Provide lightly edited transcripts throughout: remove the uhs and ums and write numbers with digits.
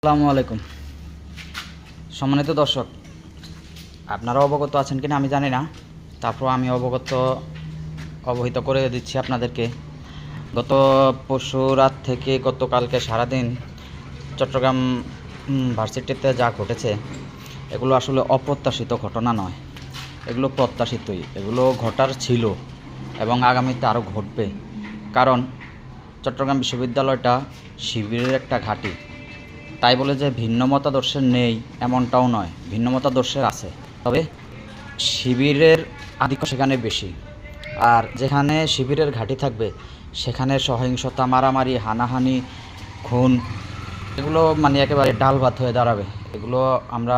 আসসালামু আলাইকুম। সম্মানিত দর্শক, আপনারা অবগত আছেন কিনা আমি জানি না, তারপর আমি অবহিত করে দিচ্ছি আপনাদেরকে। গত পরশু রাত থেকে গতকালকে সারাদিন চট্টগ্রাম ভার্সিটিতে যা ঘটেছে, এগুলো আসলে অপ্রত্যাশিত ঘটনা নয়, এগুলো প্রত্যাশিতই। এগুলো ঘটার ছিল এবং আগামীতে আরও ঘটবে। কারণ চট্টগ্রাম বিশ্ববিদ্যালয়টা শিবিরের একটা ঘাঁটি। তাই বলে যে ভিন্ন মতাদর্শের নেই এমনটাও নয়, ভিন্ন মতাদর্শের আছে, তবে শিবিরের আধিক্য সেখানে বেশি। আর যেখানে শিবিরের ঘাঁটি থাকবে সেখানে সহিংসতা, মারামারি, হানাহানি, খুন, এগুলো মানে একেবারে ডাল ভাত হয়ে দাঁড়াবে। এগুলো আমরা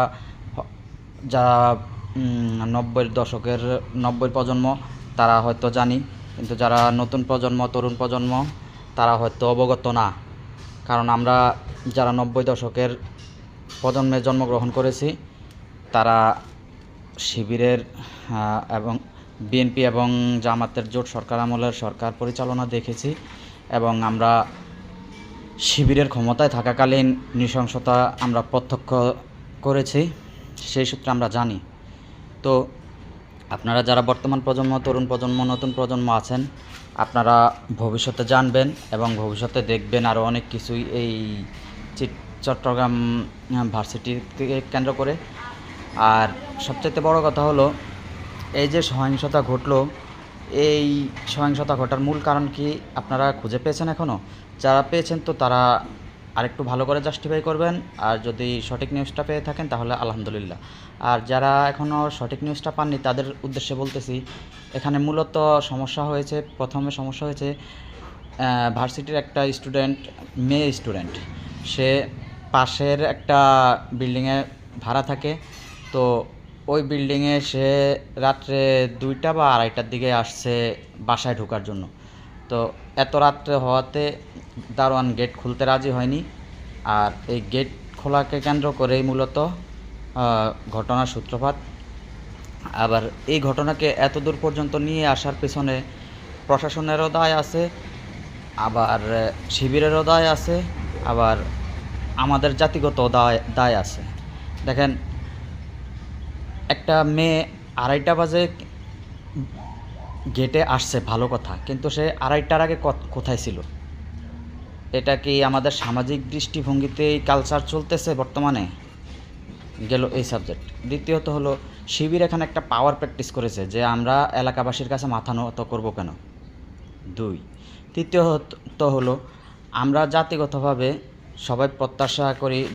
যারা 90-এর দশকের 90-এর প্রজন্ম তারা হয়তো জানি, কিন্তু যারা নতুন প্রজন্ম, তরুণ প্রজন্ম, তারা হয়তো অবগত না। কারণ আমরা যারা 90 দশকের প্রজন্মে জন্মগ্রহণ করেছি তারা শিবিরের এবং বিএনপি এবং জামাতের জোট সরকার আমলের সরকার পরিচালনা দেখেছি, এবং আমরা শিবিরের ক্ষমতায় থাকাকালীন নৃশংসতা আমরা প্রত্যক্ষ করেছি, সেই সূত্রে আমরা জানি। তো আপনারা যারা বর্তমান প্রজন্ম, তরুণ প্রজন্ম, নতুন প্রজন্ম আছেন, আপনারা ভবিষ্যতে জানবেন এবং ভবিষ্যতে দেখবেন আরও অনেক কিছুই এই চট্টগ্রাম ভার্সিটিকে কেন্দ্র করে। আর সবচেয়ে বড় কথা হলো, এই যে সহিংসতা ঘটলো, এই সহিংসতা ঘটার মূল কারণ কি আপনারা খুঁজে পেয়েছেন এখনও? যারা পেয়েছেন তো তারা আরেকটু ভালো করে জাস্টিফাই করবেন, আর যদি সঠিক নিউজটা পেয়ে থাকেন তাহলে আলহামদুলিল্লাহ। আর যারা এখনও সঠিক নিউজটা পাননি তাদের উদ্দেশ্যে বলতেছি, এখানে মূলত প্রথমে সমস্যা হয়েছে ভার্সিটির একটা স্টুডেন্ট, মেয়ে স্টুডেন্ট, সে পাশের একটা বিল্ডিংয়ে ভাড়া থাকে। তো ওই বিল্ডিংয়ে সে রাত্রে 2টা বা 2:30টার দিকে আসছে বাসায় ঢোকার জন্য। তো এত রাত্রে হওয়াতে দারোয়ান গেট খুলতে রাজি হয়নি, আর এই গেট খোলাকে কেন্দ্র করেই মূলত ঘটনার সূত্রপাত। আবার এই ঘটনাকে এত দূর পর্যন্ত নিয়ে আসার পেছনে প্রশাসনেরও দায় আছে, আবার শিবিরেরও দায় আছে, আবার আমাদের জাতিগত দায় আছে। দেখেন, একটা মেয়ে 2:30 বাজে গেটে আসছে, ভালো কথা, কিন্তু সে 2:30টার আগে কোথায় ছিল? এটা কি আমাদের সামাজিক দৃষ্টিভঙ্গিতেই কালচার চলতেছে বর্তমানে? গেল এই সাবজেক্ট। দ্বিতীয়ত হলো, শিবির এখানে একটা পাওয়ার প্র্যাকটিস করেছে যে আমরা এলাকাবাসীর কাছে মাথা নত করবো কেন। 2, তৃতীয়ত হলো, আমরা জাতিগতভাবে সবাই প্রত্যাশা করি